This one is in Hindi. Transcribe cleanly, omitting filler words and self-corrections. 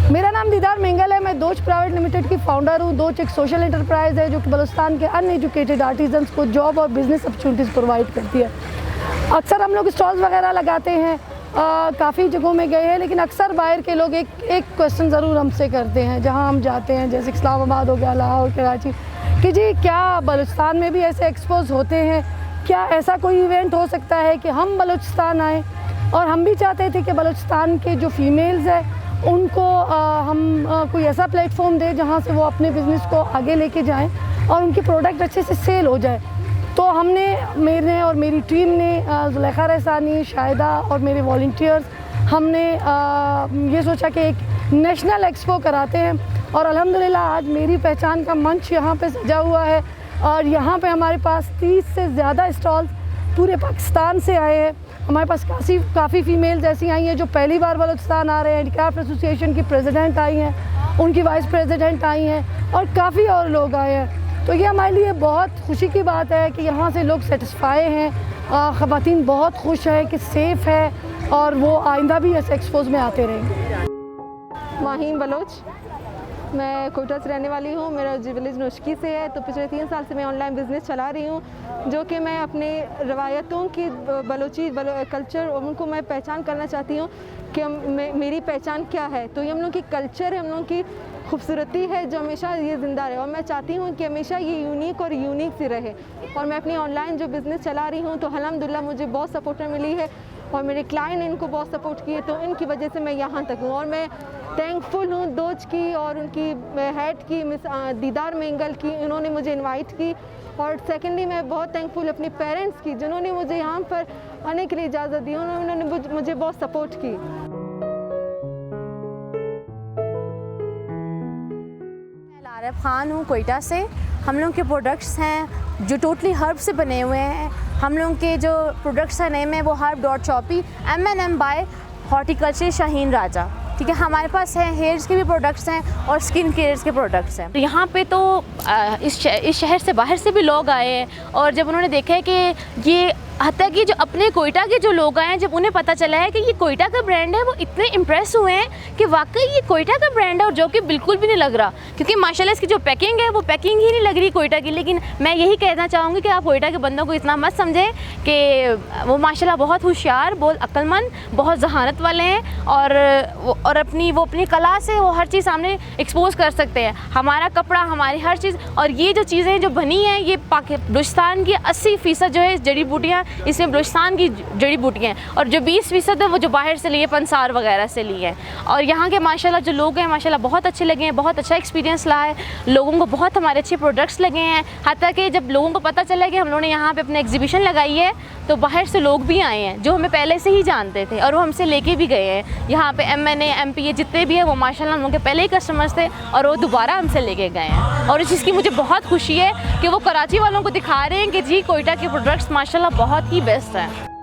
मेरा नाम दीदार मेंगल है। मैं दोच प्राइवेट लिमिटेड की फाउंडर हूँ। दोच एक सोशल एंटरप्राइज़ है जो कि बलूचिस्तान के अनएजुकेटेड आर्टिजन्स को जॉब और बिज़नेस अपॉर्चुनिटीज़ प्रोवाइड करती है। अक्सर हम लोग स्टॉल्स वगैरह लगाते हैं, काफ़ी जगहों में गए हैं, लेकिन अक्सर बाहर के लोग एक क्वेश्चन ज़रूर हमसे करते हैं जहाँ हम जाते हैं, जैसे इस्लामाबाद हो गया, लाहौर, कराची, कि जी क्या बलूचिस्तान में भी ऐसे एक्सपोज होते हैं, क्या ऐसा कोई इवेंट हो सकता है कि हम बलूचिस्तान आएँ। और हम भी चाहते थे कि बलूचिस्तान के जो फीमेल्स हैं उनको हम कोई ऐसा प्लेटफॉर्म दें जहाँ से वो अपने बिज़नेस को आगे लेके जाएं और उनकी प्रोडक्ट अच्छे से सेल हो जाए। तो मैंने और मेरी टीम ने, ज़ुलेखा रहसानी, शाहिदा और मेरे वॉलंटियर्स, हमने ये सोचा कि एक नेशनल एक्सपो कराते हैं। और अल्हम्दुलिल्लाह आज मेरी पहचान का मंच यहाँ पे सजा हुआ है और यहाँ पे हमारे पास 30 से ज़्यादा स्टॉल्स पूरे पाकिस्तान से आए हैं। हमारे पास काफ़ी फ़ीमेल्स ऐसी आई हैं जो पहली बार बलूचिस्तान आ रहे हैं। हैंडीक्राफ्ट एसोसिएशन की प्रेसिडेंट आई हैं, उनकी वाइस प्रेसिडेंट आई हैं और काफ़ी और लोग आए हैं। तो ये हमारे लिए बहुत खुशी की बात है कि यहाँ से लोग सेटिस्फाई हैं, ख़वातीन बहुत खुश हैं कि सेफ़ है और वो आइंदा भी ऐसे एक्सपोज में आते रहेंगे। माहीन बलोच, मैं कोयटा से रहने वाली हूँ। मेरा विलेज नुश्की से है। तो पिछले 3 साल से मैं ऑनलाइन बिज़नेस चला रही हूँ, जो कि मैं अपने रवायतों की बलोची कल्चर और उनको मैं पहचान करना चाहती हूँ कि मेरी पहचान क्या है। तो ये हम लोग की कल्चर है, हम लोग की खूबसूरती है जो हमेशा ये ज़िंदा रहे और मैं चाहती हूँ कि हमेशा ये यूनिक और यूनिक सी रहे। और मैं अपनी ऑनलाइन जो बिज़नेस चला रही हूँ तो अल्हम्दुलिल्लाह मुझे बहुत सपोर्ट मिली है और मेरे क्लाइंट ने इनको बहुत सपोर्ट किए, तो इनकी वजह से मैं यहाँ तक हूँ। और मैं थैंकफुल हूँ दोच की और उनकी हेड की मिस दीदार मेंगल की, इन्होंने मुझे इनवाइट की। और सेकेंडली मैं बहुत थैंकफुल अपने पेरेंट्स की जिन्होंने मुझे यहाँ पर आने के लिए इजाज़त दी, उन्होंने मुझे बहुत सपोर्ट की। आरफ खान हूँ कोयटा से। हम लोग के प्रोडक्ट्स हैं जो टोटली हर्ब से बने हुए हैं। हम लोग के जो प्रोडक्ट्स का नेम है वो herb dot shoppy M&M by horticulture Shaheen Raja. ठीक है, हमारे पास है हेयर्स के भी प्रोडक्ट्स हैं और स्किन केयर्स के प्रोडक्ट्स हैं। तो यहाँ पे तो इस शहर से बाहर से भी लोग आए हैं और जब उन्होंने देखा है कि ये हत्या कि जो अपने कोयटा के जो लोग आए हैं, जब उन्हें पता चला है कि ये कोयटा का ब्रांड है, वो इतने इम्प्रेस हुए हैं कि वाकई ये कोयटा का ब्रांड है और जो कि बिल्कुल भी नहीं लग रहा। क्योंकि माशाल्लाह इसकी जो पैकिंग है वो पैकिंग ही नहीं लग रही कोयटा की। लेकिन मैं यही कहना चाहूँगी कि आप कोयटा के बंदों को इतना मत समझें कि वो माशाल्लाह बहुत होशियार, बहुत अक्लमंद, बहुत जहानत वाले हैं और वो अपनी कला से वो हर चीज़ सामने एक्सपोज कर सकते हैं। हमारा कपड़ा, हमारी हर चीज़ और ये जो चीज़ें जो बनी हैं ये बलूचिस्तान की 80% जो है जड़ी बूटियाँ, इसमें बलूचिस्तान की जड़ी बूटियाँ हैं और जो 20% है वो जो बाहर से लिए, पंसार वगैरह से लिए हैं। और यहाँ के माशाल्लाह जो लोग हैं माशाल्लाह बहुत अच्छे लगे हैं, बहुत अच्छा एक्सपीरियंस रहा है, लोगों को बहुत हमारे अच्छे प्रोडक्ट्स लगे हैं। हत्ता कि जब लोगों को पता चला कि हम लोगों ने यहाँ पे अपने एग्जीबिशन लगाई है तो बाहर से लोग भी आए हैं जो हमें पहले से ही जानते थे और वो हमसे लेके भी गए हैं। यहाँ पे MNA MP जितने भी हैं वो माशाल्लाह उनके पहले ही कस्टमर्स थे और वो दोबारा हमसे लेके गए हैं। और इस चीज़ की मुझे बहुत खुशी है कि वो कराची वालों को दिखा रहे हैं कि जी कोयटा के प्रोडक्ट्स माशाल्लाह बहुत ही बेस्ट हैं।